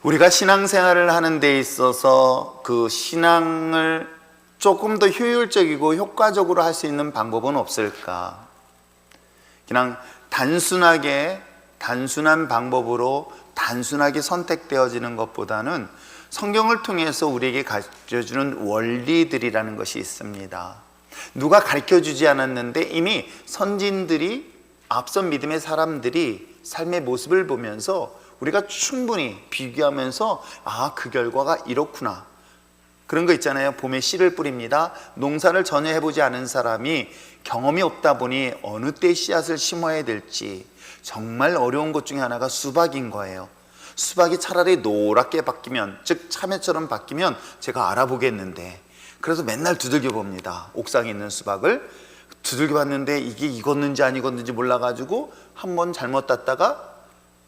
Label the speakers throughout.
Speaker 1: 우리가 신앙생활을 하는 데 있어서 그 신앙을 조금 더 효율적이고 효과적으로 할 수 있는 방법은 없을까? 그냥 단순한 방법으로 단순하게 선택되어지는 것보다는 성경을 통해서 우리에게 가르쳐주는 원리들이라는 것이 있습니다. 누가 가르쳐주지 않았는데 이미 선진들이, 앞선 믿음의 사람들이 삶의 모습을 보면서 우리가 충분히 비교하면서 그 결과가 이렇구나. 그런 거 있잖아요. 봄에 씨를 뿌립니다. 농사를 전혀 해보지 않은 사람이 경험이 없다 보니 어느 때 씨앗을 심어야 될지 정말 어려운 것 중에 하나가 수박인 거예요. 수박이 차라리 노랗게 바뀌면, 즉 참외처럼 바뀌면 제가 알아보겠는데, 그래서 맨날 두들겨 봅니다. 옥상에 있는 수박을 두들겨 봤는데 이게 익었는지 안 익었는지 몰라가지고 한번 잘못 땄다가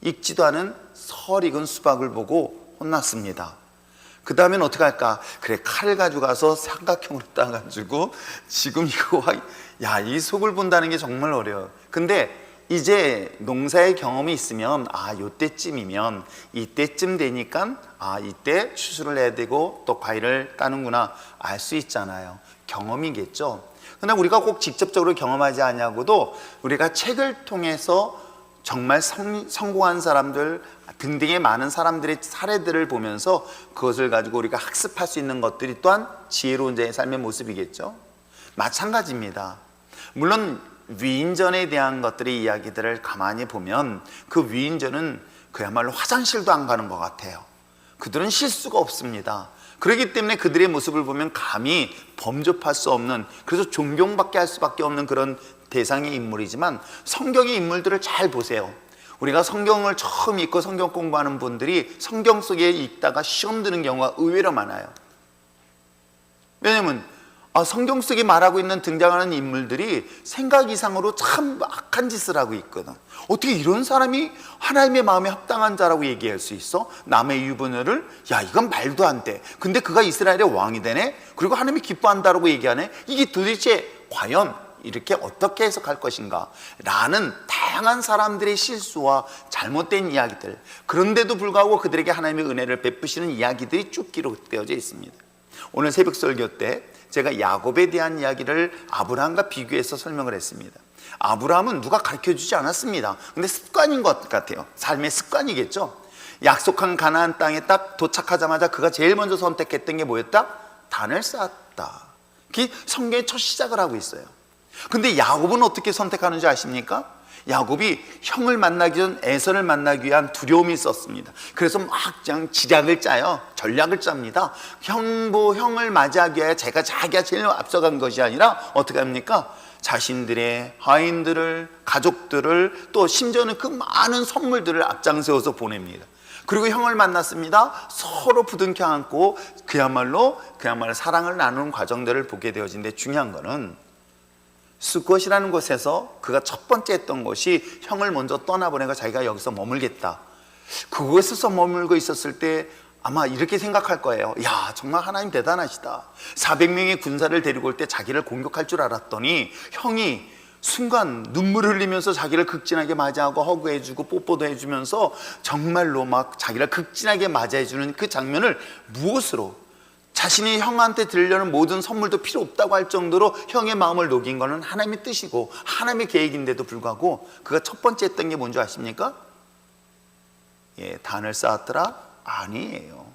Speaker 1: 익지도 않은 설 익은 수박을 보고 혼났습니다. 그 다음엔 어떻게 할까? 그래, 칼을 가져가서 삼각형으로 따가지고 지금 이거 이 속을 본다는 게 정말 어려워요. 근데 이제 농사의 경험이 있으면 요때쯤이면 이때쯤 되니까 이때 추수를 해야 되고 또 과일을 따는구나 알 수 있잖아요. 경험이겠죠. 그러나 우리가 꼭 직접적으로 경험하지 않냐고도 우리가 책을 통해서 정말 성공한 사람들 등등의 많은 사람들의 사례들을 보면서 그것을 가지고 우리가 학습할 수 있는 것들이 또한 지혜로운 자의 삶의 모습이겠죠. 마찬가지입니다. 물론 위인전에 대한 것들의 이야기들을 가만히 보면 그 위인전은 그야말로 화장실도 안 가는 것 같아요. 그들은 실수가 없습니다. 그렇기 때문에 그들의 모습을 보면 감히 범접할 수 없는, 그래서 존경받게 할 수밖에 없는 그런 대상의 인물이지만 성경의 인물들을 잘 보세요. 우리가 성경을 처음 읽고 성경 공부하는 분들이 성경 속에 읽다가 시험 드는 경우가 의외로 많아요. 왜냐하면 성경 속에 말하고 있는 등장하는 인물들이 생각 이상으로 참 악한 짓을 하고 있거든. 어떻게 이런 사람이 하나님의 마음에 합당한 자라고 얘기할 수 있어? 남의 유부녀를 이건 말도 안 돼. 근데 그가 이스라엘의 왕이 되네? 그리고 하나님이 기뻐한다라고 얘기하네? 이게 도대체 과연 이렇게 어떻게 해석할 것인가? 라는 다양한 사람들의 실수와 잘못된 이야기들, 그런데도 불구하고 그들에게 하나님의 은혜를 베푸시는 이야기들이 쭉 기록되어져 있습니다. 오늘 새벽 설교 때 제가 야곱에 대한 이야기를 아브라함과 비교해서 설명을 했습니다. 아브라함은 누가 가르쳐주지 않았습니다. 근데 습관인 것 같아요. 삶의 습관이겠죠. 약속한 가나안 땅에 딱 도착하자마자 그가 제일 먼저 선택했던 게 뭐였다? 단을 쌓았다. 그게 성경의 첫 시작을 하고 있어요. 근데 야곱은 어떻게 선택하는지 아십니까? 야곱이 형을 만나기 전 에서를 만나기 위한 두려움이 있었습니다. 그래서 막 그냥 지략을 짜요. 전략을 짭니다. 형을 맞이하기 위해 자기가 제일 앞서간 것이 아니라 어떻게 합니까? 자신들의 하인들을, 가족들을, 또 심지어는 그 많은 선물들을 앞장세워서 보냅니다. 그리고 형을 만났습니다. 서로 부둥켜 안고 그야말로 사랑을 나누는 과정들을 보게 되어진데, 중요한 거는 수컷이라는 곳에서 그가 첫 번째 했던 것이 형을 먼저 떠나보내고 자기가 여기서 머물겠다. 그곳에서 머물고 있었을 때 아마 이렇게 생각할 거예요. 정말 하나님 대단하시다. 400명의 군사를 데리고 올 때 자기를 공격할 줄 알았더니 형이 순간 눈물을 흘리면서 자기를 극진하게 맞이하고 허그해주고 뽀뽀도 해주면서 정말로 막 자기를 극진하게 맞이해주는 그 장면을 무엇으로, 자신이 형한테 드리려는 모든 선물도 필요 없다고 할 정도로 형의 마음을 녹인 거는 하나님의 뜻이고 하나님의 계획인데도 불구하고 그가 첫 번째 했던 게 뭔지 아십니까? 단을 쌓았더라? 아니에요.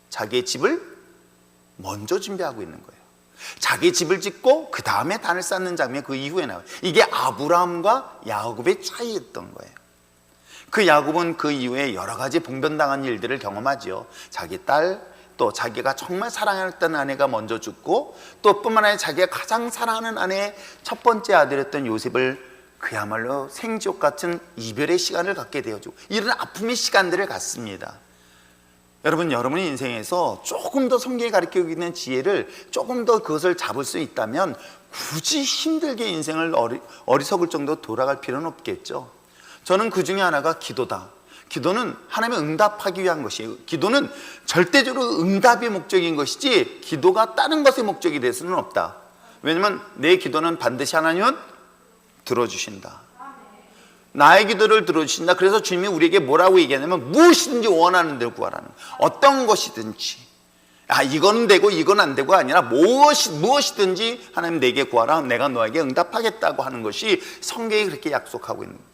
Speaker 1: 자기의 집을 먼저 준비하고 있는 거예요. 자기 집을 짓고 그 다음에 단을 쌓는 장면, 그 이후에 나와요. 이게 아브라함과 야곱의 차이였던 거예요. 그 야곱은 그 이후에 여러 가지 봉변당한 일들을 경험하지요. 자기 딸, 또 자기가 정말 사랑했던 아내가 먼저 죽고, 또 뿐만 아니라 자기가 가장 사랑하는 아내의 첫 번째 아들이었던 요셉을 그야말로 생지옥 같은 이별의 시간을 갖게 되어주고, 이런 아픔의 시간들을 갖습니다. 여러분의 인생에서 조금 더 성경이 가르치고 있는 지혜를 조금 더 그것을 잡을 수 있다면 굳이 힘들게 인생을 어리석을 정도로 돌아갈 필요는 없겠죠. 저는 그 중에 하나가 기도다. 기도는 하나님의 응답하기 위한 것이에요. 기도는 절대적으로 응답이 목적인 것이지 기도가 다른 것의 목적이 될 수는 없다. 왜냐하면 내 기도는 반드시 하나님은 들어주신다. 나의 기도를 들어주신다. 그래서 주님이 우리에게 뭐라고 얘기하냐면 무엇이든지 원하는 대로 구하라는 거예요. 어떤 것이든지. 이거는 되고 이건 안 되고 아니라 무엇이든지 하나님 내게 구하라. 내가 너에게 응답하겠다고 하는 것이 성경이 그렇게 약속하고 있는 거예요.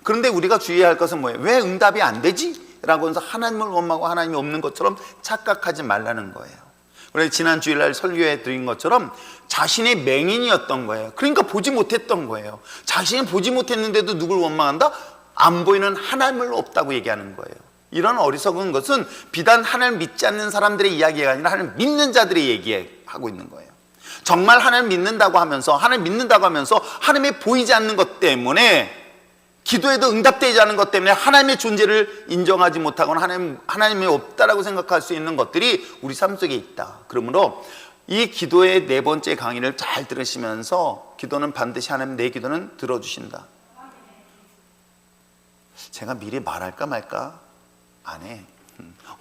Speaker 1: 그런데 우리가 주의해야 할 것은 뭐예요? 왜 응답이 안 되지? 라고 해서 하나님을 원망하고 하나님이 없는 것처럼 착각하지 말라는 거예요. 그래서 지난 주일날 설교해 드린 것처럼 자신의 맹인이었던 거예요. 그러니까 보지 못했던 거예요. 자신이 보지 못했는데도 누굴 원망한다? 안 보이는 하나님을 없다고 얘기하는 거예요. 이런 어리석은 것은 비단 하나님을 믿지 않는 사람들의 이야기가 아니라 하나님을 믿는 자들의 얘기하고 있는 거예요. 정말 하나님을 믿는다고 하면서 하나님이 보이지 않는 것 때문에 기도에도 응답되지 않은 것 때문에 하나님의 존재를 인정하지 못하거나 하나님이 없다라고 생각할 수 있는 것들이 우리 삶 속에 있다. 그러므로 이 기도의 네 번째 강의를 잘 들으시면서 기도는 반드시 하나님 내 기도는 들어주신다. 제가 미리 말할까 말까 안 해.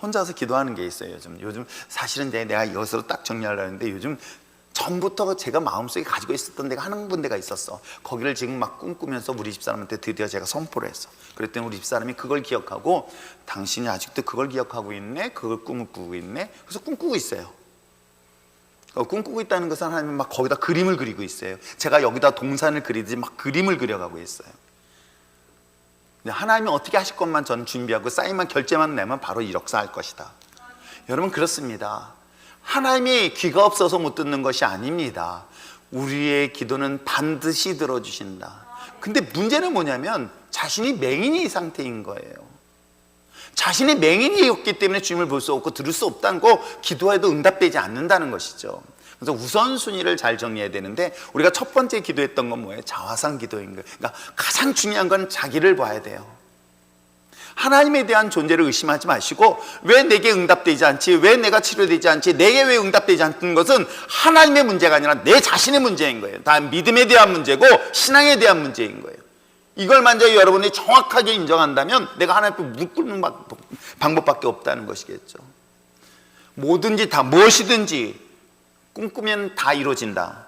Speaker 1: 혼자서 기도하는 게 있어요. 요즘 사실은 내가 이것으로 딱 정리하려고 했는데 요즘 전부터 제가 마음속에 가지고 있었던 데가 한 군데가 있었어. 거기를 지금 막 꿈꾸면서 우리 집사람한테 드디어 제가 선포를 했어. 그랬더니 우리 집사람이 그걸 기억하고 당신이 아직도 그걸 기억하고 있네? 그걸 꿈을 꾸고 있네? 그래서 꿈꾸고 있어요. 꿈꾸고 있다는 것은 하나님은 막 거기다 그림을 그리고 있어요. 제가 여기다 동산을 그리듯이 막 그림을 그려가고 있어요. 하나님이 어떻게 하실 것만 저는 준비하고 사인만 결제만 내면 바로 이력사할 것이다. 여러분 그렇습니다. 하나님이 귀가 없어서 못 듣는 것이 아닙니다. 우리의 기도는 반드시 들어주신다. 근데 문제는 뭐냐면 자신이 맹인이 상태인 거예요. 자신이 맹인이었기 때문에 주님을 볼 수 없고 들을 수 없다는 거, 기도해도 응답되지 않는다는 것이죠. 그래서 우선순위를 잘 정리해야 되는데 우리가 첫 번째 기도했던 건 뭐예요? 자화상 기도인 거예요. 그러니까 가장 중요한 건 자기를 봐야 돼요. 하나님에 대한 존재를 의심하지 마시고 왜 내게 응답되지 않지? 왜 내가 치료되지 않지? 내게 왜 응답되지 않는 것은 하나님의 문제가 아니라 내 자신의 문제인 거예요. 다 믿음에 대한 문제고 신앙에 대한 문제인 거예요. 이걸 만약에 여러분이 정확하게 인정한다면 내가 하나님 앞에 무릎 꿇는 방법밖에 없다는 것이겠죠. 뭐든지 다 무엇이든지 꿈꾸면 다 이루어진다.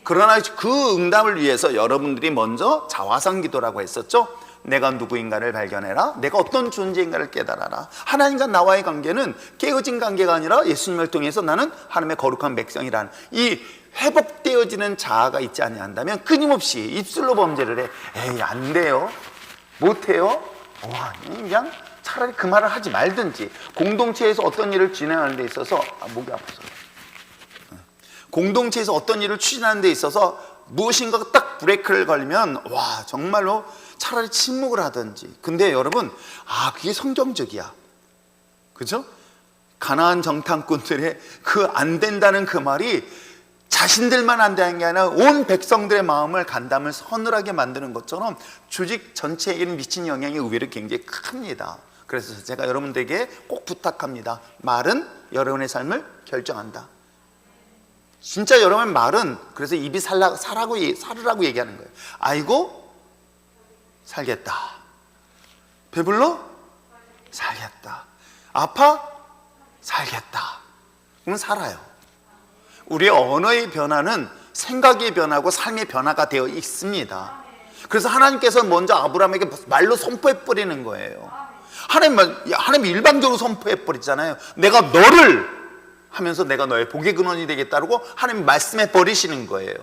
Speaker 1: 그러나 그 응답을 위해서 여러분들이 먼저 자화상 기도라고 했었죠. 내가 누구인가를 발견해라. 내가 어떤 존재인가를 깨달아라. 하나님과 나와의 관계는 깨어진 관계가 아니라 예수님을 통해서 나는 하나님의 거룩한 백성이라는 이 회복되어지는 자아가 있지 아니한다면 끊임없이 입술로 범죄를 해. 에이 안 돼요. 못해요. 그냥 차라리 그 말을 하지 말든지. 공동체에서 어떤 일을 진행하는 데 있어서 목이 아파서 공동체에서 어떤 일을 추진하는 데 있어서 무엇인가가 딱 브레이크를 걸리면 정말로 차라리 침묵을 하든지. 근데 여러분 그게 성경적이야. 그죠? 가나안 정탐꾼들의 그 안 된다는 그 말이 자신들만 안 되는 게 아니라 온 백성들의 마음을 간담을 서늘하게 만드는 것처럼 조직 전체에게 미친 영향이 의외로 굉장히 큽니다. 그래서 제가 여러분들에게 꼭 부탁합니다. 말은 여러분의 삶을 결정한다. 진짜 여러분의 말은 그래서 입이 살으라고 얘기하는 거예요. 아이고 살겠다. 배불러? 살겠다. 아파? 살겠다. 그러면 살아요. 우리의 언어의 변화는 생각의 변화고 삶의 변화가 되어 있습니다. 그래서 하나님께서 먼저 아브라함에게 말로 선포해 버리는 거예요. 하나님이 일방적으로 선포해 버리잖아요. 내가 너를 하면서 내가 너의 복의 근원이 되겠다고 하나님 말씀해 버리시는 거예요.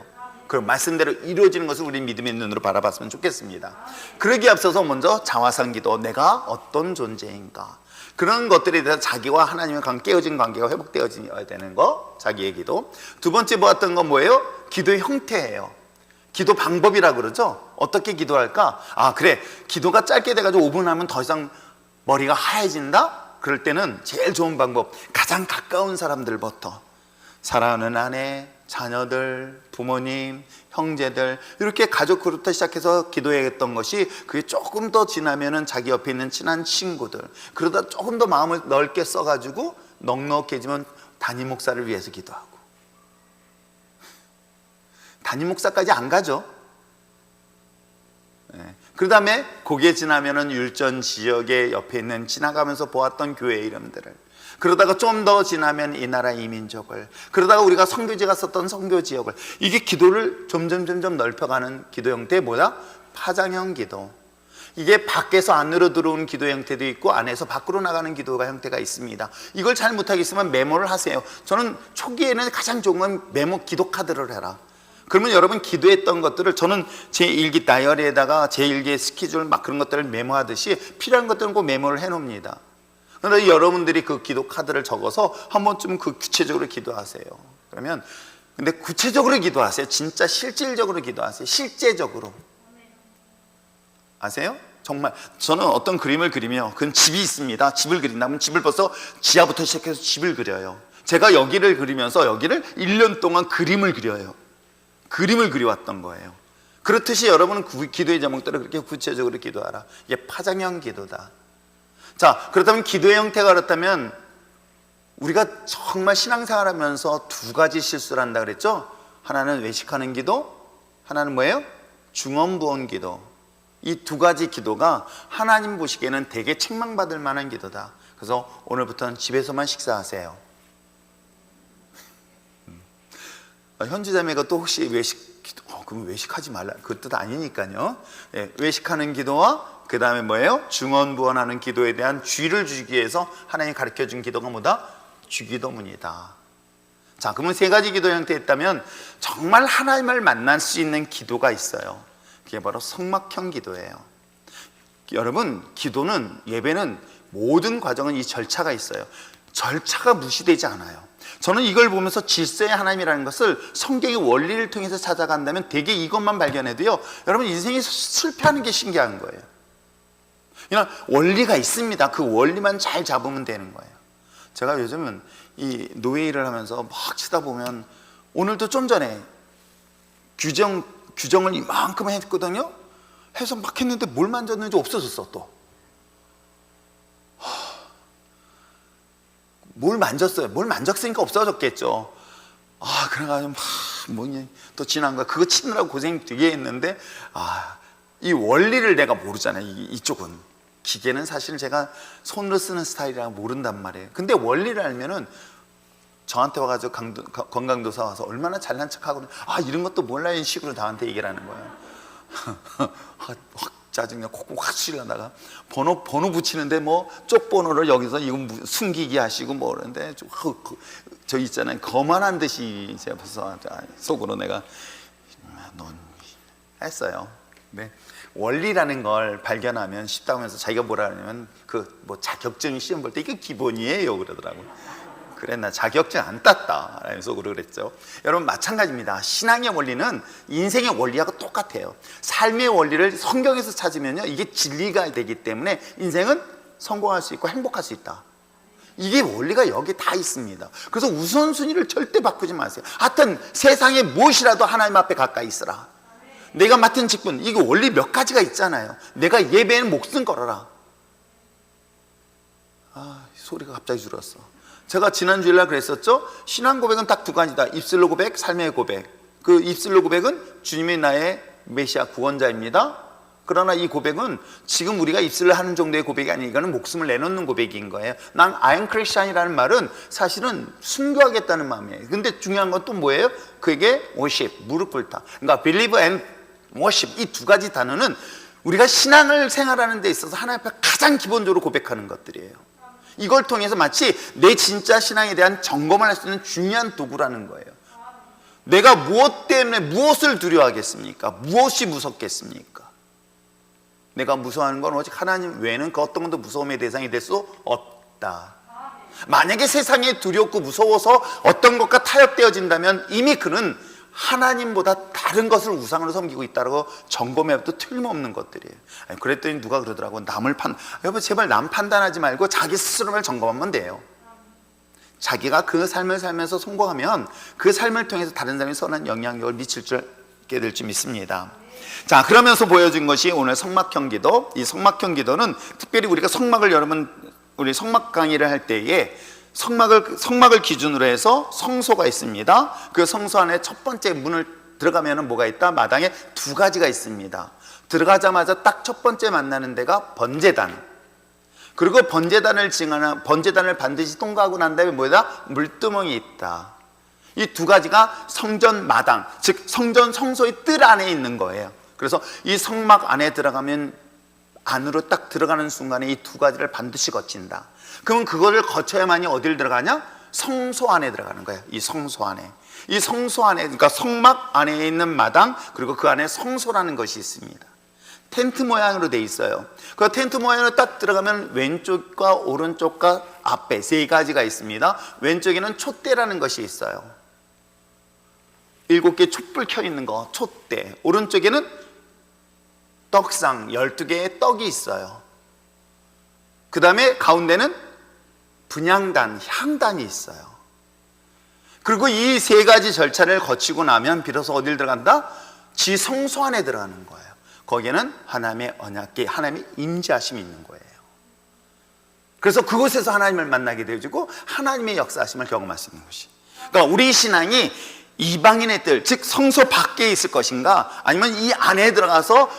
Speaker 1: 그 말씀대로 이루어지는 것을 우리 믿음의 눈으로 바라봤으면 좋겠습니다. 그러기에 앞서서 먼저 자화상 기도, 내가 어떤 존재인가, 그런 것들에 대해서 자기와 하나님의 깨어진 관계가 회복되어야 되는 거, 자기의 기도. 두 번째 보았던 건 뭐예요? 기도의 형태예요. 기도 방법이라고 그러죠. 어떻게 기도할까? 그래, 기도가 짧게 돼가지고 5분 하면 더 이상 머리가 하얘진다? 그럴 때는 제일 좋은 방법, 가장 가까운 사람들부터, 사랑하는 아내, 자녀들, 부모님, 형제들, 이렇게 가족으로부터 시작해서 기도했던 것이, 그게 조금 더 지나면은 자기 옆에 있는 친한 친구들, 그러다 조금 더 마음을 넓게 써가지고 넉넉해지면 담임 목사를 위해서 기도하고. 담임 목사까지 안 가죠. 그 다음에 거기에 지나면은 율전 지역에 옆에 있는 지나가면서 보았던 교회 이름들을, 그러다가 좀 더 지나면 이 나라 이 민족을, 그러다가 우리가 선교지가 썼던 선교 지역을, 이게 기도를 점점 넓혀가는 기도 형태의 파장형 기도. 이게 밖에서 안으로 들어오는 기도 형태도 있고 안에서 밖으로 나가는 기도가 형태가 있습니다. 이걸 잘 못하겠으면 메모를 하세요. 저는 초기에는 가장 좋은 건 메모 기도 카드를 해라. 그러면 여러분 기도했던 것들을, 저는 제 일기 다이어리에다가 제 일기의 스케줄 막 그런 것들을 메모하듯이 필요한 것들은 꼭 메모를 해놓습니다. 그런데 여러분들이 그 기도 카드를 적어서 한 번쯤 그 구체적으로 기도하세요. 그러면 근데 구체적으로 기도하세요. 진짜 실질적으로 기도하세요. 실제적으로. 아세요? 정말 저는 어떤 그림을 그리며, 그건 집이 있습니다. 집을 그린다면 집을 벌써 지하부터 시작해서 집을 그려요. 제가 여기를 그리면서 여기를 1년 동안 그림을 그려요. 그림을 그려왔던 거예요. 그렇듯이 여러분은 기도의 제목들을 그렇게 구체적으로 기도하라. 이게 파장형 기도다. 자, 그렇다면 기도의 형태가 그렇다면 우리가 정말 신앙생활하면서 두 가지 실수를 한다 그랬죠? 하나는 외식하는 기도, 하나는 뭐예요? 중언부언 기도. 이 두 가지 기도가 하나님 보시기에는 되게 책망받을 만한 기도다. 그래서 오늘부터는 집에서만 식사하세요. 현지자매가 또 혹시 외식 기도, 그럼 외식하지 말라, 그 뜻 아니니까요. 네, 외식하는 기도와 그 다음에 뭐예요? 중언부언하는 기도에 대한 주의를 주기 위해서 하나님이 가르쳐준 기도가 뭐다? 주기도문이다. 자, 그러면 세 가지 기도 형태에 있다면 정말 하나님을 만날 수 있는 기도가 있어요. 그게 바로 성막형 기도예요. 여러분, 기도는, 예배는 모든 과정은 이 절차가 있어요. 절차가 무시되지 않아요. 저는 이걸 보면서 질서의 하나님이라는 것을 성경의 원리를 통해서 찾아간다면 대개 이것만 발견해도요, 여러분 인생에서 실패하는 게 신기한 거예요. 그냥 원리가 있습니다. 그 원리만 잘 잡으면 되는 거예요. 제가 요즘은 이 노예 일을 하면서 막 치다 보면, 오늘도 좀 전에 규정을 이만큼 했거든요. 해서 막 했는데 뭘 만졌는지 없어졌어. 또 뭘 만졌어요. 뭘 만졌으니까 없어졌겠죠. 그래가지고 뭐니 또 지난 거야. 그거 치느라고 고생 되게 했는데, 이 원리를 내가 모르잖아요. 이쪽은 기계는 사실 제가 손으로 쓰는 스타일이라 모른단 말이에요. 근데 원리를 알면은, 저한테 와가지고 건강도사 와서 얼마나 잘난 척하고, 이런 것도 몰라, 이런 식으로 나한테 얘기를 하는 거예요. 확 짜증나, 콕콕 확 치려다가 번호 붙이는데 뭐 쪽번호를 여기서 이거 숨기기 하시고 뭐 그러는데, 저 있잖아요, 거만한 듯이 제가 벌써 속으로 내가 넌 했어요. 네. 원리라는 걸 발견하면 쉽다고 하면서 자기가 뭐라 하냐면, 그 뭐 자격증 시험 볼 때 이게 기본이에요 그러더라고요. 그래, 나 자격증 안 땄다 라는 속으로 그랬죠. 여러분, 마찬가지입니다. 신앙의 원리는 인생의 원리하고 똑같아요. 삶의 원리를 성경에서 찾으면요, 이게 진리가 되기 때문에 인생은 성공할 수 있고 행복할 수 있다. 이게 원리가 여기 다 있습니다. 그래서 우선순위를 절대 바꾸지 마세요. 하여튼 세상에 무엇이라도 하나님 앞에 가까이 있으라. 내가 맡은 직분, 이거 원리 몇 가지가 있잖아요. 내가 예배에는 목숨 걸어라. 소리가 갑자기 줄었어. 제가 지난 주일날 그랬었죠. 신앙 고백은 딱 두 가지다. 입술로 고백, 삶의 고백. 그 입술로 고백은 주님이 나의 메시아 구원자입니다. 그러나 이 고백은 지금 우리가 입술로 하는 정도의 고백이 아니고, 이거는 목숨을 내놓는 고백인 거예요. 난 I am Christian이라는 말은 사실은 순교하겠다는 마음이에요. 근데 중요한 건 또 뭐예요? 그에게 worship, 무릎 꿇다. 그러니까 believe and worship, 이 두 가지 단어는 우리가 신앙을 생활하는 데 있어서 하나님 앞에 가장 기본적으로 고백하는 것들이에요. 이걸 통해서 마치 내 진짜 신앙에 대한 점검을 할 수 있는 중요한 도구라는 거예요. 내가 무엇 때문에 무엇을 두려워하겠습니까? 무엇이 무섭겠습니까? 내가 무서워하는 건 오직 하나님 외에는 그 어떤 것도 무서움의 대상이 될 수 없다. 만약에 세상에 두렵고 무서워서 어떤 것과 타협되어진다면 이미 그는 하나님보다 다른 것을 우상으로 섬기고 있다고 점검해도 틀림없는 것들이에요. 그랬더니 누가 그러더라고, 여러분 제발 남 판단하지 말고 자기 스스로를 점검하면 돼요. 자기가 그 삶을 살면서 성공하면 그 삶을 통해서 다른 사람이 선한 영향력을 미칠 줄 될 줄 믿습니다. 자, 그러면서 보여준 것이 오늘 성막형 기도. 이 성막형 기도는 특별히 우리가 우리 성막 강의를 할 때에 성막을 기준으로 해서 성소가 있습니다. 그 성소 안에 첫 번째 문을 들어가면 뭐가 있다? 마당에 두 가지가 있습니다. 들어가자마자 딱 첫 번째 만나는 데가 번제단. 그리고 번제단을 반드시 통과하고 난 다음에 뭐다? 물두멍이 있다. 이 두 가지가 성전 마당, 즉 성전 성소의 뜰 안에 있는 거예요. 그래서 이 성막 안에 들어가면 안으로 딱 들어가는 순간에 이 두 가지를 반드시 거친다. 그러면 그거를 거쳐야만이 어딜 들어가냐? 성소 안에 들어가는 거예요. 이 성소 안에. 이 성소 안에, 그러니까 성막 안에 있는 마당, 그리고 그 안에 성소라는 것이 있습니다. 텐트 모양으로 돼 있어요. 그 텐트 모양으로 딱 들어가면 왼쪽과 오른쪽과 앞에 세 가지가 있습니다. 왼쪽에는 촛대라는 것이 있어요. 7개 촛불 켜 있는 거, 촛대. 오른쪽에는 떡상 12개의 떡이 있어요. 그 다음에 가운데는 분향단, 향단이 있어요. 그리고 이 세 가지 절차를 거치고 나면 비로소 어딜 들어간다? 지성소 안에 들어가는 거예요. 거기에는 하나님의 언약궤, 하나님의 임재하심이 있는 거예요. 그래서 그곳에서 하나님을 만나게 되어지고 하나님의 역사하심을 경험할 수 있는 것이. 그러니까 우리 신앙이 이방인의 뜰, 즉 성소 밖에 있을 것인가, 아니면 이 안에 들어가서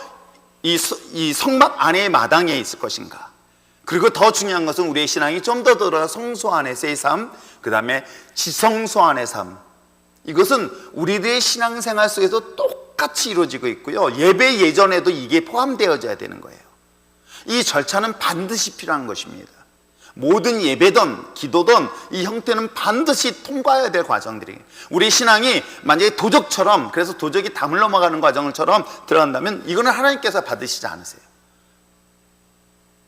Speaker 1: 이 성막 안의 마당에 있을 것인가. 그리고 더 중요한 것은 우리의 신앙이 좀 더 들어가 성소 안에서의 삶, 그 다음에 지성소 안의 삶. 이것은 우리들의 신앙생활 속에서 똑같이 이루어지고 있고요. 예배 예전에도 이게 포함되어져야 되는 거예요. 이 절차는 반드시 필요한 것입니다. 모든 예배든 기도든 이 형태는 반드시 통과해야 될 과정들이, 우리 신앙이 만약에 도적처럼, 그래서 도적이 담을 넘어가는 과정처럼 들어간다면 이거는 하나님께서 받으시지 않으세요.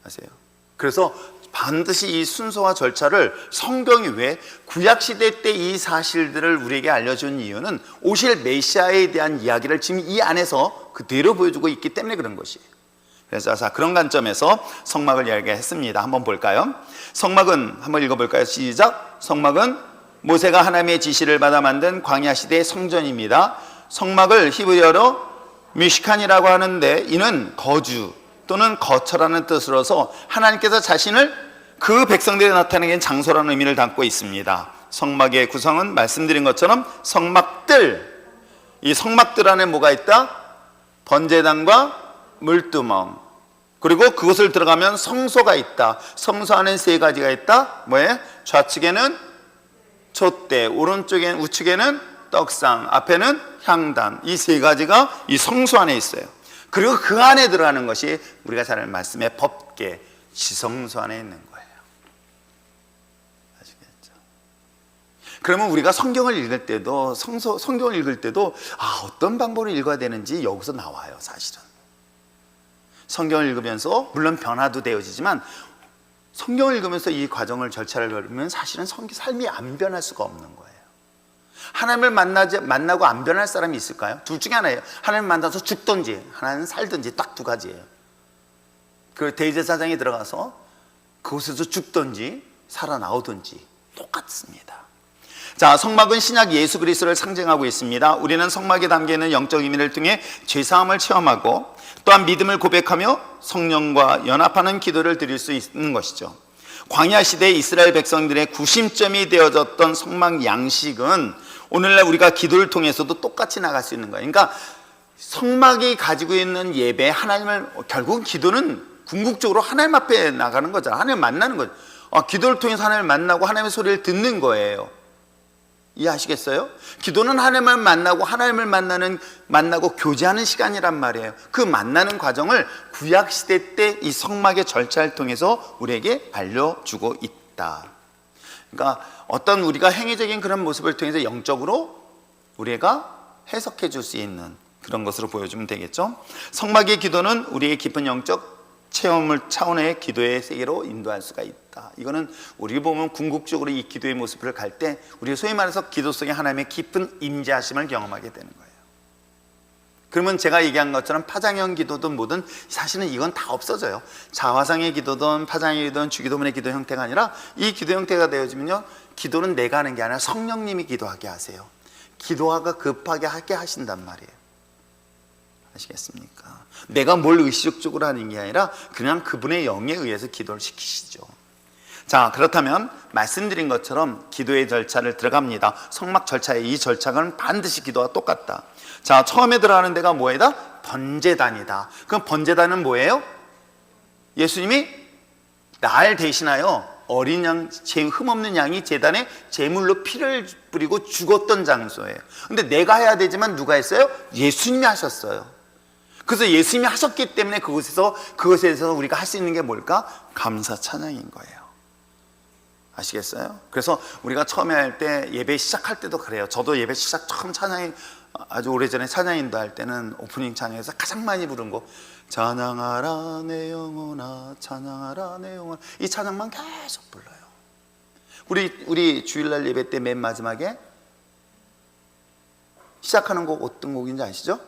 Speaker 1: 아세요? 그래서 반드시 이 순서와 절차를 성경이 왜 구약시대 때 이 사실들을 우리에게 알려준 이유는 오실 메시아에 대한 이야기를 지금 이 안에서 그대로 보여주고 있기 때문에 그런 것이에요. 그래서 자, 그런 관점에서 성막을 이야기했습니다. 한번 볼까요? 성막은 한번 읽어볼까요? 시작. 성막은 모세가 하나님의 지시를 받아 만든 광야 시대의 성전입니다. 성막을 히브리어로 미시칸이라고 하는데 이는 거주 또는 거처라는 뜻으로서 하나님께서 자신을 그 백성들이 나타내는 장소라는 의미를 담고 있습니다. 성막의 구성은 말씀드린 것처럼 성막들, 이 성막들 안에 뭐가 있다? 번제단과 물두멍, 그리고 그곳을 들어가면 성소가 있다. 성소 안에 세 가지가 있다. 뭐예요? 좌측에는 촛대, 오른쪽엔 우측에는 떡상, 앞에는 향단. 이 세 가지가 이 성소 안에 있어요. 그리고 그 안에 들어가는 것이 우리가 잘 아는 말씀의 법궤, 지성소 안에 있는 거예요. 아시겠죠? 그러면 우리가 성경을 읽을 때도, 성경을 읽을 때도 어떤 방법으로 읽어야 되는지 여기서 나와요. 사실은 성경을 읽으면서 물론 변화도 되어지지만 성경을 읽으면서 이 과정을, 절차를 걸으면 사실은 삶이 안 변할 수가 없는 거예요. 하나님을 만나고 안 변할 사람이 있을까요? 둘 중에 하나예요. 하나님 만나서 죽든지 하나는 살든지, 딱 두 가지예요. 그 대제사장이 들어가서 그곳에서 죽든지 살아나오든지 똑같습니다. 자, 성막은 신약 예수 그리스도를 상징하고 있습니다. 우리는 성막에 담겨있는 영적 의미를 통해 죄사함을 체험하고 또한 믿음을 고백하며 성령과 연합하는 기도를 드릴 수 있는 것이죠. 광야 시대 이스라엘 백성들의 구심점이 되어졌던 성막 양식은 오늘날 우리가 기도를 통해서도 똑같이 나갈 수 있는 거예요. 그러니까 성막이 가지고 있는 예배, 하나님을, 결국은 기도는 궁극적으로 하나님 앞에 나가는 거잖아요. 하나님 만나는 거죠. 기도를 통해서 하나님을 만나고 하나님의 소리를 듣는 거예요. 이해하시겠어요? 기도는 하나님을 만나고 하나님을 만나고 교제하는 시간이란 말이에요. 그 만나는 과정을 구약시대 때 이 성막의 절차를 통해서 우리에게 알려주고 있다. 그러니까 어떤 우리가 행위적인 그런 모습을 통해서 영적으로 우리가 해석해 줄 수 있는 그런 것으로 보여주면 되겠죠. 성막의 기도는 우리의 깊은 영적 체험을 차원의 기도의 세계로 인도할 수가 있다. 이거는 우리 보면 궁극적으로 이 기도의 모습을 갈 때 우리 소위 말해서 기도 속에 하나님의 깊은 임재하심을 경험하게 되는 거예요. 그러면 제가 얘기한 것처럼 파장형 기도든 뭐든 사실은 이건 다 없어져요. 자화상의 기도든 파장의 기도든 주기도문의 기도 형태가 아니라 이 기도 형태가 되어지면요, 기도는 내가 하는 게 아니라 성령님이 기도하게 하세요. 기도가 급하게 하게 하신단 말이에요. 아시겠습니까? 내가 뭘 의식적으로 하는 게 아니라 그냥 그분의 영에 의해서 기도를 시키시죠. 자, 그렇다면 말씀드린 것처럼 기도의 절차를 들어갑니다. 성막 절차의 이 절차는 반드시 기도와 똑같다. 자, 처음에 들어가는 데가 뭐이다? 번제단이다. 그럼 번제단은 뭐예요? 예수님이 날 대신하여 어린 양, 흠없는 양이 제단에 제물로 피를 뿌리고 죽었던 장소예요. 근데 내가 해야 되지만 누가 했어요? 예수님이 하셨어요. 그래서 예수님이 하셨기 때문에 그것에 대해서 우리가 할 수 있는 게 뭘까? 감사 찬양인 거예요. 아시겠어요? 그래서 우리가 처음에 할 때 예배 시작할 때도 그래요. 저도 예배 시작 처음 찬양이 아주 오래전에 찬양 인도할 때는 오프닝 찬양에서 가장 많이 부른 곡 찬양하라 내 영혼아 찬양하라 내 영혼아, 이 찬양만 계속 불러요. 우리 주일날 예배 때 맨 마지막에 시작하는 곡 어떤 곡인지 아시죠?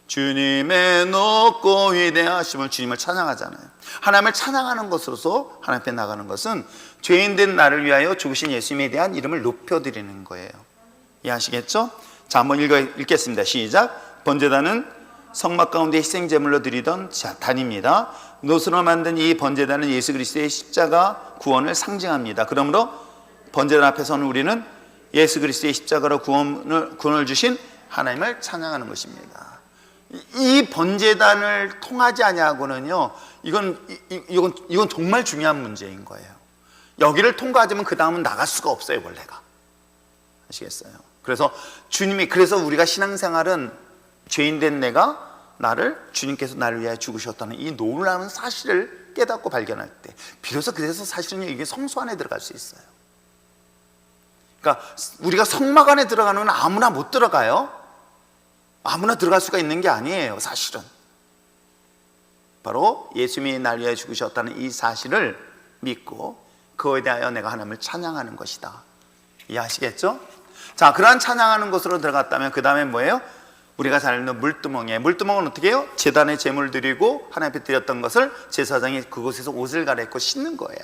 Speaker 1: 주님의 높고 위대하심을, 주님을 찬양하잖아요. 하나님을 찬양하는 것으로서 하나님 앞에 나가는 것은 죄인된 나를 위하여 죽으신 예수님에 대한 이름을 높여드리는 거예요. 이해하시겠죠? 자, 한번 읽겠습니다. 시작. 번제단은 성막 가운데 희생제물로 드리던 단입니다. 노스로 만든 이 번제단은 예수 그리스도의 십자가 구원을 상징합니다. 그러므로 번제단 앞에서는 우리는 예수 그리스도의 십자가로 구원을 주신 하나님을 찬양하는 것입니다. 이 번제단을 통하지 아니하고는요, 이건 정말 중요한 문제인 거예요. 여기를 통과하자면 그 다음은 나갈 수가 없어요, 원래가. 아시겠어요? 그래서 우리가 신앙생활은 죄인된 내가 주님께서 나를 위하여 죽으셨다는 이 놀라운 사실을 깨닫고 발견할 때, 비로소 그래서 사실은 이게 성소 안에 들어갈 수 있어요. 그러니까 우리가 성막 안에 들어가는 건 아무나 못 들어가요. 아무나 들어갈 수가 있는 게 아니에요, 사실은. 바로 예수님이 나를 위하여 죽으셨다는 이 사실을 믿고 그거에 대하여 내가 하나님을 찬양하는 것이다. 이해하시겠죠? 자, 그러한 찬양하는 곳으로 들어갔다면 그 다음에 뭐예요? 우리가 잘 아는 물두멍은 어떻게 해요? 제단에 제물 드리고 하나님 앞에 드렸던 것을 제사장이 그곳에서 옷을 갈아입고 씻는 거예요.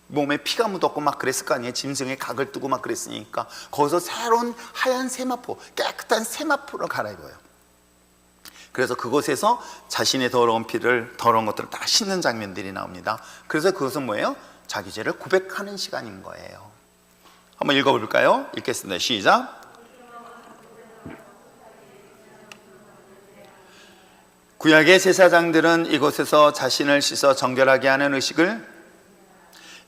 Speaker 1: 몸에 피가 묻었고 막 그랬을 거 아니에요. 짐승에 각을 뜨고 막 그랬으니까 거기서 새로운 하얀 세마포, 깨끗한 세마포를 갈아입어요. 그래서 그곳에서 자신의 더러운 것들을 다 씻는 장면들이 나옵니다. 그래서 그것은 뭐예요? 자기 죄를 고백하는 시간인 거예요. 한번 읽어볼까요? 읽겠습니다. 시작. 구약의 제사장들은 이곳에서 자신을 씻어 정결하게 하는 의식을,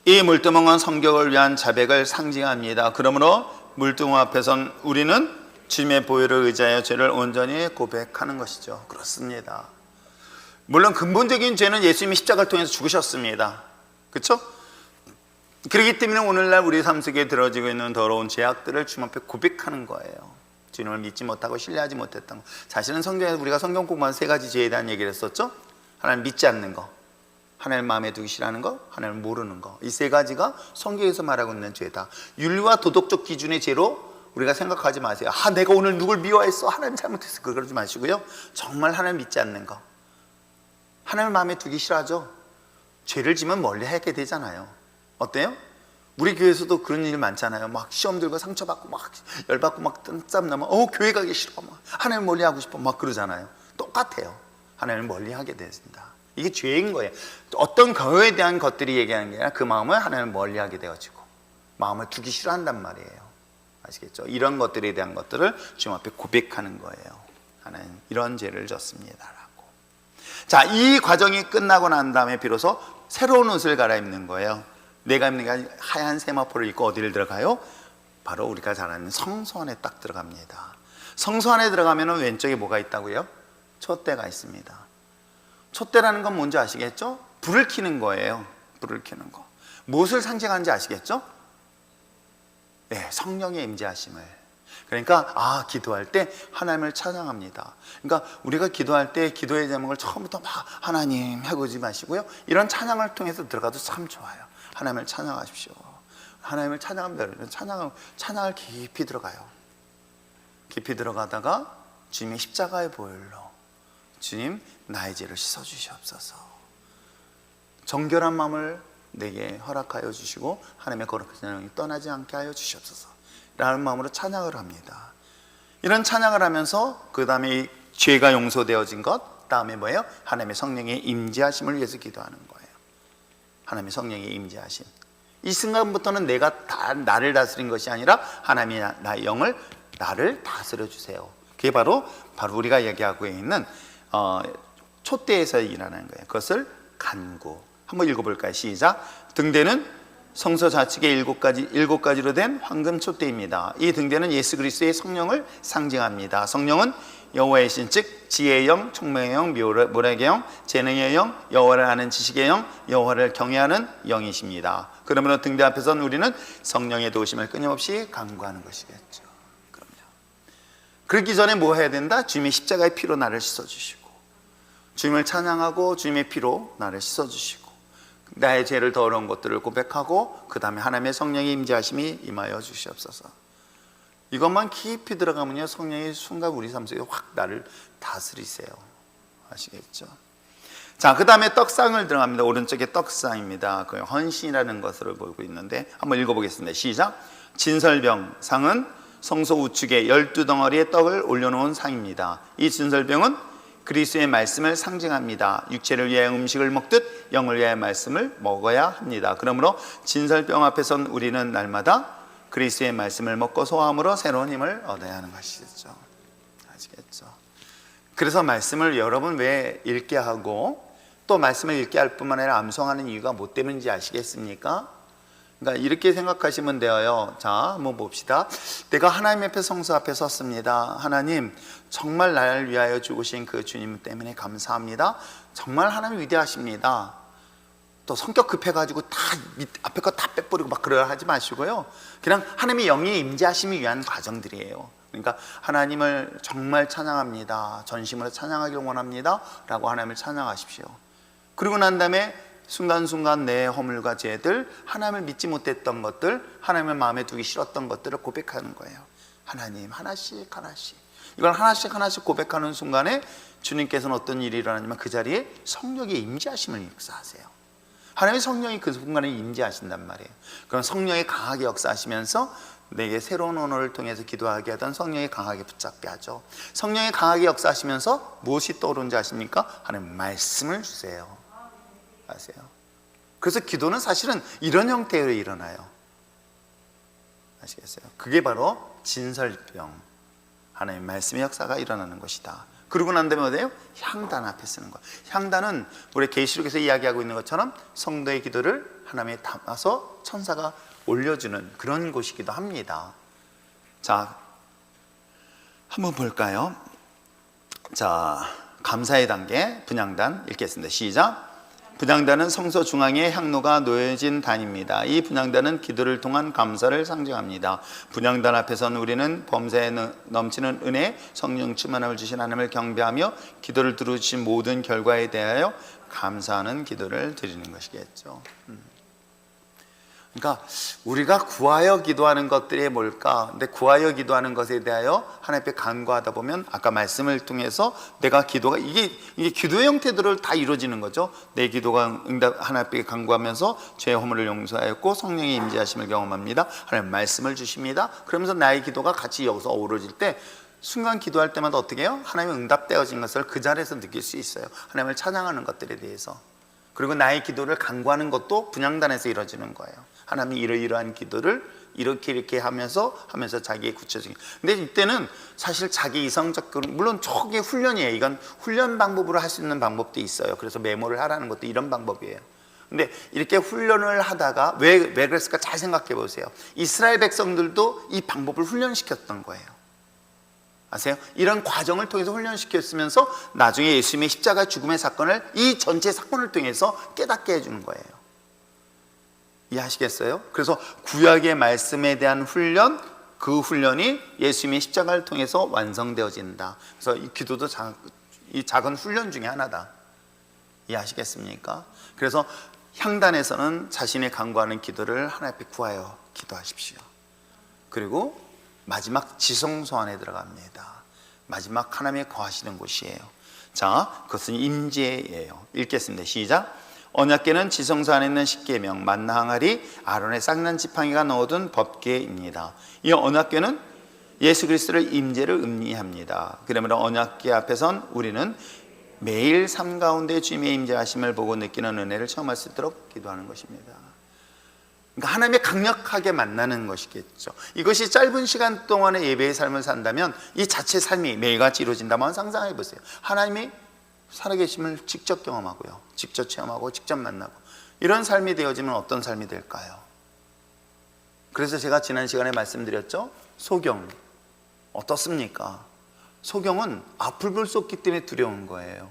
Speaker 1: 이 물두멍은 성경을 위한 자백을 상징합니다. 그러므로 물두멍 앞에선 우리는 주님의 보혈을 의지하여 죄를 온전히 고백하는 것이죠. 그렇습니다. 물론 근본적인 죄는 예수님이 십자가를 통해서 죽으셨습니다. 그렇죠? 그렇기 때문에 오늘날 우리 삶 속에 들어지고 있는 더러운 죄악들을 주님 앞에 고백하는 거예요. 주님을 믿지 못하고 신뢰하지 못했던 것. 사실은 성경에서 우리가 성경 공부한 3가지 죄에 대한 얘기를 했었죠. 하나님 믿지 않는 거, 하나님 마음에 두기 싫어하는 거, 하나님 모르는 거. 이 3가지가 성경에서 말하고 있는 죄다. 윤리와 도덕적 기준의 죄로 우리가 생각하지 마세요. 내가 오늘 누굴 미워했어, 하나님 잘못했어, 그러지 마시고요. 정말 하나님 믿지 않는 거, 하나님 마음에 두기 싫어하죠. 죄를 지면 멀리 하게 되잖아요. 어때요? 우리 교회에서도 그런 일 많잖아요. 막 시험 들고 상처받고 막 열받고 막 땀 나면 교회 가기 싫어, 막 하나님 멀리 하고 싶어, 막 그러잖아요. 똑같아요. 하나님을 멀리 하게 된다. 이게 죄인 거예요. 어떤 거에 대한 것들이 얘기하는 게 아니라 그 마음을 하나님을 멀리 하게 되어지고 마음을 두기 싫어한단 말이에요. 아시겠죠? 이런 것들에 대한 것들을 주님 앞에 고백하는 거예요. 하나님 이런 죄를 졌습니다 라고. 자, 이 과정이 끝나고 난 다음에 비로소 새로운 옷을 갈아입는 거예요. 내가 입는 게 아니라 하얀 세마포를 입고 어디를 들어가요? 바로 우리가 잘 아는 성소 안에 딱 들어갑니다. 성소 안에 들어가면 왼쪽에 뭐가 있다고요? 촛대가 있습니다. 촛대라는 건 뭔지 아시겠죠? 불을 켜는 거예요. 불을 켜는 거. 무엇을 상징하는지 아시겠죠? 네, 성령의 임재하심을. 그러니까 기도할 때 하나님을 찬양합니다. 그러니까 우리가 기도할 때 기도의 제목을 처음부터 막 하나님 하고 오지 마시고요. 이런 찬양을 통해서 들어가도 참 좋아요. 하나님을 찬양하십시오. 하나님을 찬양하면 찬양을 깊이 들어가요. 깊이 들어가다가 주님의 십자가의 보혈로 주님 나의 죄를 씻어주시옵소서. 정결한 마음을 내게 허락하여 주시고 하나님의 거룩한 영이 떠나지 않게 하여 주시옵소서 라는 마음으로 찬양을 합니다. 이런 찬양을 하면서 그 다음에 죄가 용서되어진 것, 다음에 뭐예요? 하나님의 성령의 임재하심을 위해서 기도하는 거예요. 하나님의 성령의 임재하심. 이 순간부터는 내가 나를 다스린 것이 아니라 하나님이 나의 영을 나를 다스려 주세요. 그게 바로 우리가 얘기하고 있는 촛대에서 일어나는 거예요. 그것을 간구. 한번 읽어볼까요? 시작. 등대는 성서 좌측의 일곱 가지로 된 황금 촛대입니다. 이 등대는 예수 그리스도의 성령을 상징합니다. 성령은 여호와의 신, 즉 지혜의 영, 총명의 영, 모략의 영, 재능의 영, 여호와를 아는 지식의 영, 여호와를 경외하는 영이십니다. 그러므로 등대 앞에서는 우리는 성령의 도우심을 끊임없이 간구하는 것이겠죠. 그럼요. 그러기 전에 뭐 해야 된다? 주님의 십자가의 피로 나를 씻어주시고, 주님을 찬양하고 주님의 피로 나를 씻어주시고, 나의 죄를 더러운 것들을 고백하고 그 다음에 하나님의 성령의 임재하심이 임하여 주시옵소서. 이것만 깊이 들어가면요, 성령의 순간 우리 삶 속에 확 나를 다스리세요. 아시겠죠? 자, 그 다음에 떡상을 들어갑니다. 오른쪽에 떡상입니다. 그 헌신이라는 것을 보고 있는데 한번 읽어보겠습니다. 시작. 진설병 상은 성소 우측에 12덩어리의 떡을 올려놓은 상입니다. 이 진설병은 그리스도의 말씀을 상징합니다. 육체를 위하여 음식을 먹듯 영을 위하여 말씀을 먹어야 합니다. 그러므로 진설병 앞에선 우리는 날마다 그리스도의 말씀을 먹고 소함으로 새로운 힘을 얻어야 하는 것이죠. 아시겠죠? 그래서 말씀을 여러분 왜 읽게 하고 또 말씀을 읽게 할 뿐만 아니라 암송하는 이유가 뭐 때문인지 아시겠습니까? 그러니까 이렇게 생각하시면 돼요. 자, 한번 봅시다. 내가 하나님 앞에 성소 앞에 섰습니다. 하나님, 정말 나를 위하여 죽으신 그 주님 때문에 감사합니다. 정말 하나님 위대하십니다. 또 성격 급해가지고 다 앞에 거 다 빼버리고 막 그러려 하지 마시고요. 그냥 하나님의 영이 임재하심을 위한 과정들이에요. 그러니까 하나님을 정말 찬양합니다. 전심으로 찬양하길 원합니다. 라고 하나님을 찬양하십시오. 그리고 난 다음에 순간순간 내 허물과 죄들, 하나님을 믿지 못했던 것들, 하나님을 마음에 두기 싫었던 것들을 고백하는 거예요. 하나님 하나씩 하나씩, 이걸 하나씩 하나씩 고백하는 순간에 주님께서는 어떤 일이 일어나냐면 그 자리에 성령의 임재하심을 역사하세요. 하나님의 성령이 그 순간에 임재하신단 말이에요. 그럼 성령이 강하게 역사하시면서 내게 새로운 언어를 통해서 기도하게 하던 성령이 강하게 붙잡게 하죠. 성령이 강하게 역사하시면서 무엇이 떠오르는지 아십니까? 하나님 말씀을 주세요. 아세요? 그래서 기도는 사실은 이런 형태로 일어나요. 아시겠어요? 그게 바로 진설병, 하나님의 말씀의 역사가 일어나는 것이다. 그러고 난 다음에 어디예요? 향단 앞에 쓰는 거예요. 향단은 우리 계시록에서 이야기하고 있는 것처럼 성도의 기도를 하나님에 담아서 천사가 올려주는 그런 곳이기도 합니다. 자, 한번 볼까요? 자, 감사의 단계 분향단 읽겠습니다. 시작. 분향단은 성소 중앙에 향로가 놓여진 단입니다. 이 분향단은 기도를 통한 감사를 상징합니다. 분향단 앞에서는 우리는 범사에 넘치는 은혜, 성령 충만함을 주신 하나님을 경배하며 기도를 들어주신 모든 결과에 대하여 감사하는 기도를 드리는 것이겠죠. 그러니까 우리가 구하여 기도하는 것들이 뭘까? 근데 구하여 기도하는 것에 대하여 하나님 앞에 간구하다 보면 아까 말씀을 통해서 내가 기도가 이게 기도의 형태들을 다 이루어지는 거죠. 내 기도가 응답 하나님 앞에 간구하면서 죄의 허물을 용서하였고 성령의 임재하심을 경험합니다. 하나님 말씀을 주십니다. 그러면서 나의 기도가 같이 여기서 어우러질 때 순간 기도할 때마다 어떻게 해요? 하나님의 응답되어진 것을 그 자리에서 느낄 수 있어요. 하나님을 찬양하는 것들에 대해서. 그리고 나의 기도를 간구하는 것도 분향단에서 이루어지는 거예요. 하나님이 이러이러한 기도를 이렇게 하면서 자기의 구체적인. 근데 이때는 사실 자기 이성적, 물론 초기의 훈련이에요. 이건 훈련 방법으로 할 수 있는 방법도 있어요. 그래서 메모를 하라는 것도 이런 방법이에요. 근데 이렇게 훈련을 하다가 왜 그랬을까? 잘 생각해 보세요. 이스라엘 백성들도 이 방법을 훈련시켰던 거예요. 아세요? 이런 과정을 통해서 훈련시켰으면서 나중에 예수님의 십자가 죽음의 사건을 이 전체 사건을 통해서 깨닫게 해주는 거예요. 이해하시겠어요? 그래서 구약의 말씀에 대한 훈련, 그 훈련이 예수님의 십자가를 통해서 완성되어진다. 그래서 이 기도도 이 작은 훈련 중에 하나다. 이해하시겠습니까? 그래서 향단에서는 자신의 간구하는 기도를 하나님 앞에 구하여 기도하십시오. 그리고 마지막 지성소 안에 들어갑니다. 마지막 하나님의 거하시는 곳이에요. 자, 그것은 임재예요. 읽겠습니다. 시작. 언약궤는 지성소 안에 있는 십계명 만나 항아리 아론의 쌍난 지팡이가 넣어둔 법궤입니다. 이 언약궤는 예수 그리스도를 임재를 의미합니다. 그러므로 언약궤 앞에선 우리는 매일 삶 가운데 주님의 임재하심을 보고 느끼는 은혜를 체험할 수 있도록 기도하는 것입니다. 그러니까 하나님의 강력하게 만나는 것이겠죠. 이것이 짧은 시간 동안의 예배의 삶을 산다면 이 자체 삶이 매일같이 이루어진다면 상상해 보세요. 하나님이 살아계심을 직접 경험하고요, 직접 체험하고 직접 만나고 이런 삶이 되어지면 어떤 삶이 될까요? 그래서 제가 지난 시간에 말씀드렸죠. 소경 어떻습니까? 소경은 앞을 볼 수 없기 때문에 두려운 거예요.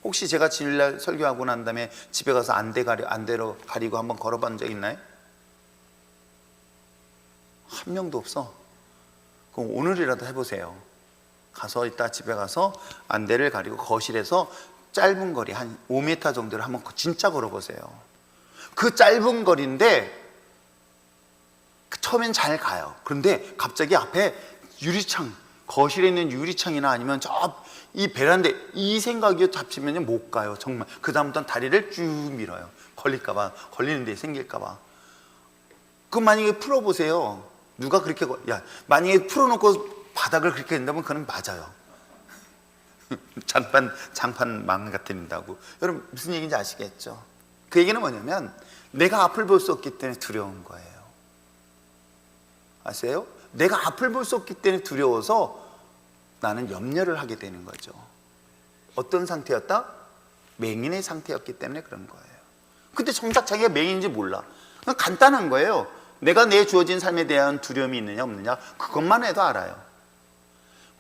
Speaker 1: 혹시 제가 주일날 설교하고 난 다음에 집에 가서 안대로 가리고 한번 걸어본 적 있나요? 한 명도 없어. 그럼 오늘이라도 해보세요. 가서 이따 집에 가서 안대를 가리고 거실에서 짧은 거리 한 5m 정도를 한번 진짜 걸어보세요. 그 짧은 거리인데 처음엔 잘 가요. 그런데 갑자기 앞에 유리창, 거실에 있는 유리창이나 아니면 저 이 베란다, 이 생각이 잡히면 못 가요. 정말. 그 다음부터는 다리를 쭉 밀어요. 걸릴까봐, 걸리는 데 생길까봐. 그럼 만약에 풀어보세요. 누가 그렇게 만약에 풀어놓고 바닥을 그렇게 된다면 그건 맞아요. 장판 망가뜨린다고. 여러분 무슨 얘기인지 아시겠죠? 그 얘기는 뭐냐면 내가 앞을 볼 수 없기 때문에 두려운 거예요. 아세요? 내가 앞을 볼 수 없기 때문에 두려워서 나는 염려를 하게 되는 거죠. 어떤 상태였다? 맹인의 상태였기 때문에 그런 거예요. 근데 정작 자기가 맹인인지 몰라. 그냥 간단한 거예요. 내가 내 주어진 삶에 대한 두려움이 있느냐 없느냐 그것만 해도 알아요.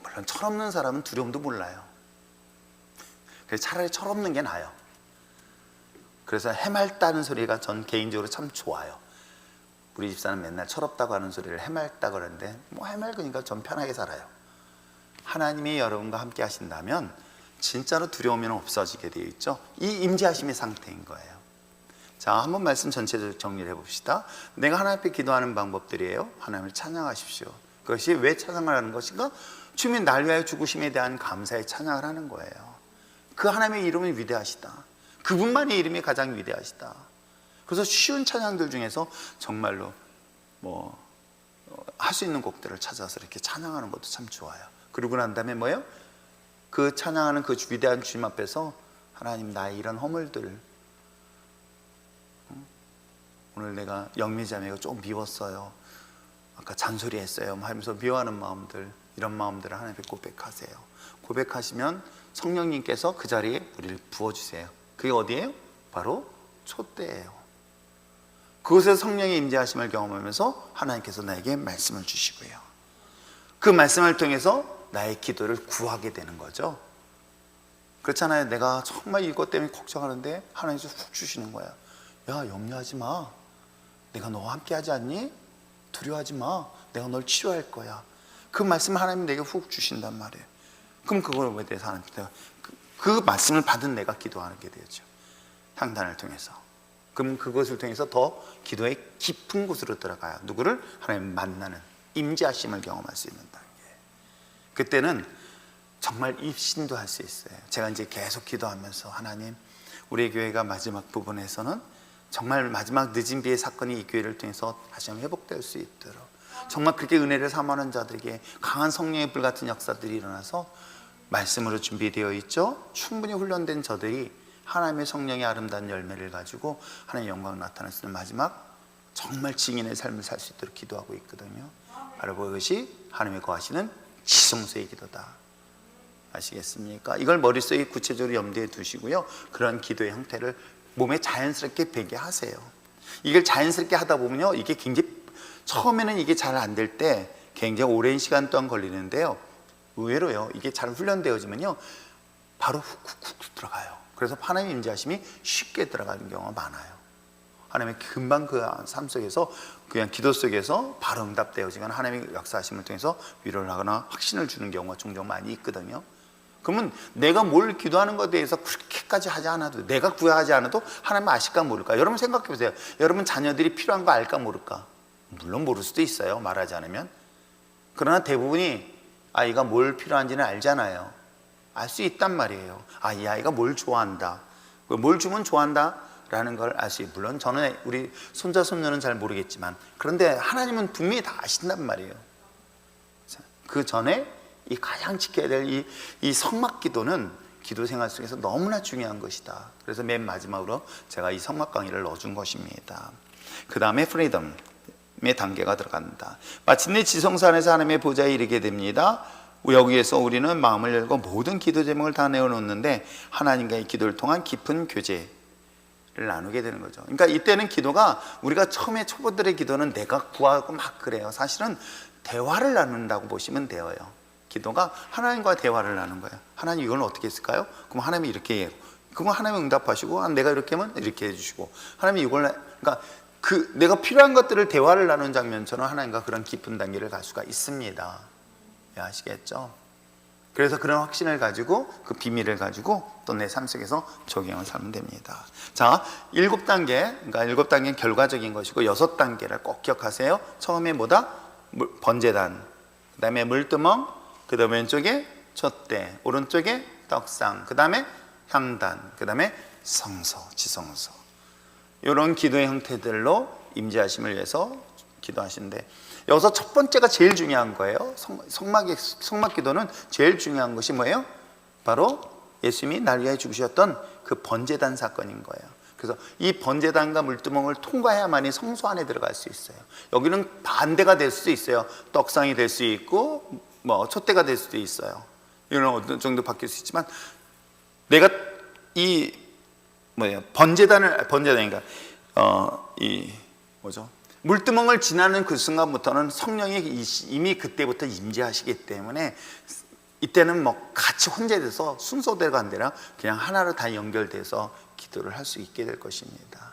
Speaker 1: 물론 철없는 사람은 두려움도 몰라요. 그래서 차라리 철없는 게 나아요. 그래서 해맑다는 소리가 전 개인적으로 참 좋아요. 우리 집사는 맨날 철없다고 하는 소리를 해맑다고 하는데 뭐 해맑으니까 전 편하게 살아요. 하나님이 여러분과 함께 하신다면 진짜로 두려움은 없어지게 되어 있죠. 이 임재하심의 상태인 거예요. 자, 한번 말씀 전체적으로 정리를 해봅시다. 내가 하나님 앞에 기도하는 방법들이에요. 하나님을 찬양하십시오. 그것이 왜 찬양을 하는 것인가? 주님 날 위하여 죽으심에 대한 감사의 찬양을 하는 거예요. 그 하나님의 이름은 위대하시다. 그분만의 이름이 가장 위대하시다. 그래서 쉬운 찬양들 중에서 정말로 할 수 있는 곡들을 찾아서 이렇게 찬양하는 것도 참 좋아요. 그러고 난 다음에 뭐예요? 그 찬양하는 그 위대한 주님 앞에서 하나님 나의 이런 허물들, 오늘 내가 영미자매가 좀 미웠어요, 아까 잔소리했어요 하면서 미워하는 마음들, 이런 마음들을 하나님 앞에 고백하세요. 고백하시면 성령님께서 그 자리에 우리를 부어주세요. 그게 어디예요? 바로 촛대예요. 그곳에서 성령의 임재하심을 경험하면서 하나님께서 나에게 말씀을 주시고요. 그 말씀을 통해서 나의 기도를 구하게 되는 거죠. 그렇잖아요. 내가 정말 이것 때문에 걱정하는데 하나님께서 훅 주시는 거야. 야, 염려하지 마. 내가 너와 함께 하지 않니? 두려워하지 마. 내가 널 치료할 거야. 그 말씀을 하나님 내게 훅 주신단 말이에요. 그럼 그걸 대해서 하나님께 그 말씀을 받은 내가 기도하게 되죠. 향단을 통해서. 그럼 그것을 통해서 더 기도의 깊은 곳으로 들어가요. 누구를? 하나님 만나는 임재하심을 경험할 수 있는 단계. 그때는 정말 입신도 할 수 있어요. 제가 이제 계속 기도하면서 하나님, 우리 교회가 마지막 부분에서는 정말 마지막 늦은 비의 사건이 이 교회를 통해서 다시 한번 회복될 수 있도록 정말 그렇게 은혜를 사모하는 자들에게 강한 성령의 불 같은 역사들이 일어나서 말씀으로 준비되어 있죠. 충분히 훈련된 저들이 하나님의 성령의 아름다운 열매를 가지고 하나님의 영광을 나타낼 수 있는 마지막 정말 증인의 삶을 살 수 있도록 기도하고 있거든요. 바로 그것이 하나님의 거하시는 지성소의 기도다. 아시겠습니까? 이걸 머릿속에 구체적으로 염두에 두시고요. 그런 기도의 형태를 몸에 자연스럽게 배게 하세요. 이걸 자연스럽게 하다 보면요, 이게 굉장히 처음에는 이게 잘 안 될 때 굉장히 오랜 시간 동안 걸리는데요, 의외로요, 이게 잘 훈련되어지면요 바로 훅훅훅 들어가요. 그래서 하나님의 임재하심이 쉽게 들어가는 경우가 많아요. 하나님의 금방 그 삶 속에서, 그냥 기도 속에서 바로 응답되어지거나 하나님의 역사하심을 통해서 위로를 하거나 확신을 주는 경우가 종종 많이 있거든요. 그러면 내가 뭘 기도하는 것에 대해서 그렇게까지 하지 않아도, 내가 구하지 않아도 하나님 아실까 모를까? 여러분 생각해 보세요. 여러분 자녀들이 필요한 거 알까 모를까? 물론 모를 수도 있어요, 말하지 않으면. 그러나 대부분이 아이가 뭘 필요한지는 알잖아요. 알 수 있단 말이에요. 아, 이 아이가 뭘 좋아한다, 뭘 주면 좋아한다 라는 걸 알 수 있어요. 물론 저는 우리 손자 손녀는 잘 모르겠지만, 그런데 하나님은 분명히 다 아신단 말이에요. 그 전에 이 가장 지켜야 될 이 성막 기도는 기도 생활 속에서 너무나 중요한 것이다. 그래서 맨 마지막으로 제가 이 성막 강의를 넣어준 것입니다. 그 다음에 프리덤의 단계가 들어간다. 마침내 지성소 안에서 하나님의 보좌에 이르게 됩니다. 여기에서 우리는 마음을 열고 모든 기도 제목을 다 내어놓는데 하나님과의 기도를 통한 깊은 교제, 나누게 되는 거죠. 그러니까 이때는 기도가, 우리가 처음에 초보들의 기도는 내가 구하고 막 그래요. 사실은 대화를 나눈다고 보시면 돼요. 기도가 하나님과 대화를 나눈 거예요. 하나님 이건 어떻게 했을까요? 그럼 하나님이 이렇게 해요. 그럼 하나님이 응답하시고, 내가 이렇게 하면 이렇게 해주시고, 하나님이 이걸, 그러니까 내가 필요한 것들을 대화를 나눈 장면처럼 하나님과 그런 깊은 단계를 갈 수가 있습니다. 아시겠죠? 그래서 그런 확신을 가지고, 그 비밀을 가지고 또 내 삶 속에서 적용을 살면 됩니다. 자, 7단계, 그러니까 7단계는 결과적인 것이고 6단계를 꼭 기억하세요. 처음에 뭐다? 번제단, 그 다음에 물두멍, 그 다음에 왼쪽에 촛대, 오른쪽에 떡상, 그 다음에 향단, 그 다음에 성서, 지성서. 이런 기도의 형태들로 임재하심을 위해서 기도하시는데, 여기서 첫 번째가 제일 중요한 거예요. 성막 기도는 제일 중요한 것이 뭐예요? 바로 예수님이 날 위해 죽으셨던 그 번제단 사건인 거예요. 그래서 이 번제단과 물두멍을 통과해야만이 성소 안에 들어갈 수 있어요. 여기는 반대가 될 수도 있어요. 떡상이 될 수 있고 촛대가 될 수도 있어요. 이런 어느 정도 바뀔 수 있지만, 내가 이 번제단이니까 물두멍을 지나는 그 순간부터는 성령이 이미 그때부터 임재하시기 때문에, 이때는 같이 혼재돼서 순서대로 안 되라 그냥 하나로 다 연결돼서 기도를 할 수 있게 될 것입니다.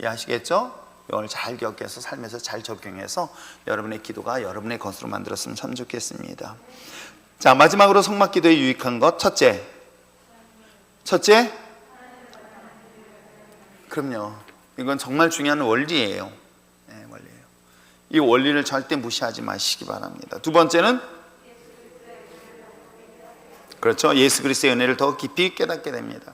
Speaker 1: 이해하시겠죠? 이걸 잘 기억해서 삶에서 잘 적용해서 여러분의 기도가 여러분의 것으로 만들었으면 참 좋겠습니다. 자, 마지막으로 성막 기도에 유익한 것, 첫째, 그럼요. 이건 정말 중요한 원리예요. 네, 원리예요. 이 원리를 절대 무시하지 마시기 바랍니다. 두 번째는, 그렇죠. 예수 그리스도의 은혜를 더 깊이 깨닫게 됩니다.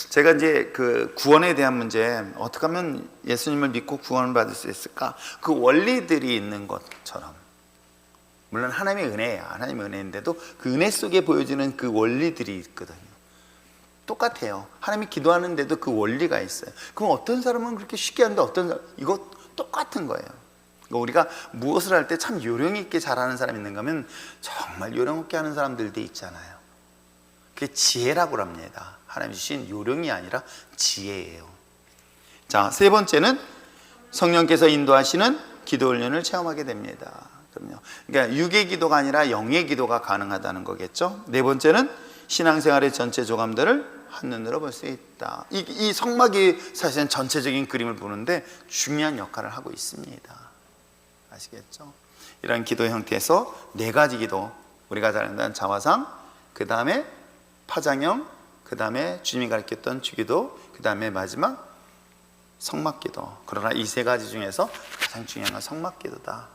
Speaker 1: 제가 이제 그 구원에 대한 문제, 어떻게 하면 예수님을 믿고 구원을 받을 수 있을까? 그 원리들이 있는 것처럼, 물론 하나님의 은혜예요. 하나님의 은혜인데도 그 은혜 속에 보여지는 그 원리들이 있거든요. 똑같아요. 하나님이 기도하는데도 그 원리가 있어요. 그럼 어떤 사람은 그렇게 쉽게 하는데 어떤 사람, 이거 똑같은 거예요. 우리가 무엇을 할 때 참 요령 있게 잘하는 사람이 있는가 하면, 정말 요령 없게 하는 사람들도 있잖아요. 그게 지혜라고 합니다. 하나님 주신 요령이 아니라 지혜예요. 자, 세 번째는 성령께서 인도하시는 기도 훈련을 체험하게 됩니다. 그럼요. 그러니까 육의 기도가 아니라 영의 기도가 가능하다는 거겠죠. 네 번째는 신앙생활의 전체 조감들을 한눈으로 볼 수 있다. 이 성막이 사실은 전체적인 그림을 보는데 중요한 역할을 하고 있습니다. 아시겠죠? 이런 기도 형태에서 4가지 기도, 우리가 잘 아는 자화상, 그 다음에 파장형, 그 다음에 주님이 가르쳤던 주기도, 그 다음에 마지막 성막기도. 그러나 이 3가지 중에서 가장 중요한 건 성막기도다.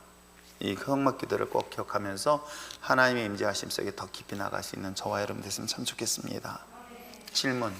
Speaker 1: 이 성막기도를 꼭 기억하면서 하나님의 임재하심 속에 더 깊이 나갈 수 있는 저와 여러분 됐으면 참 좋겠습니다. 질문.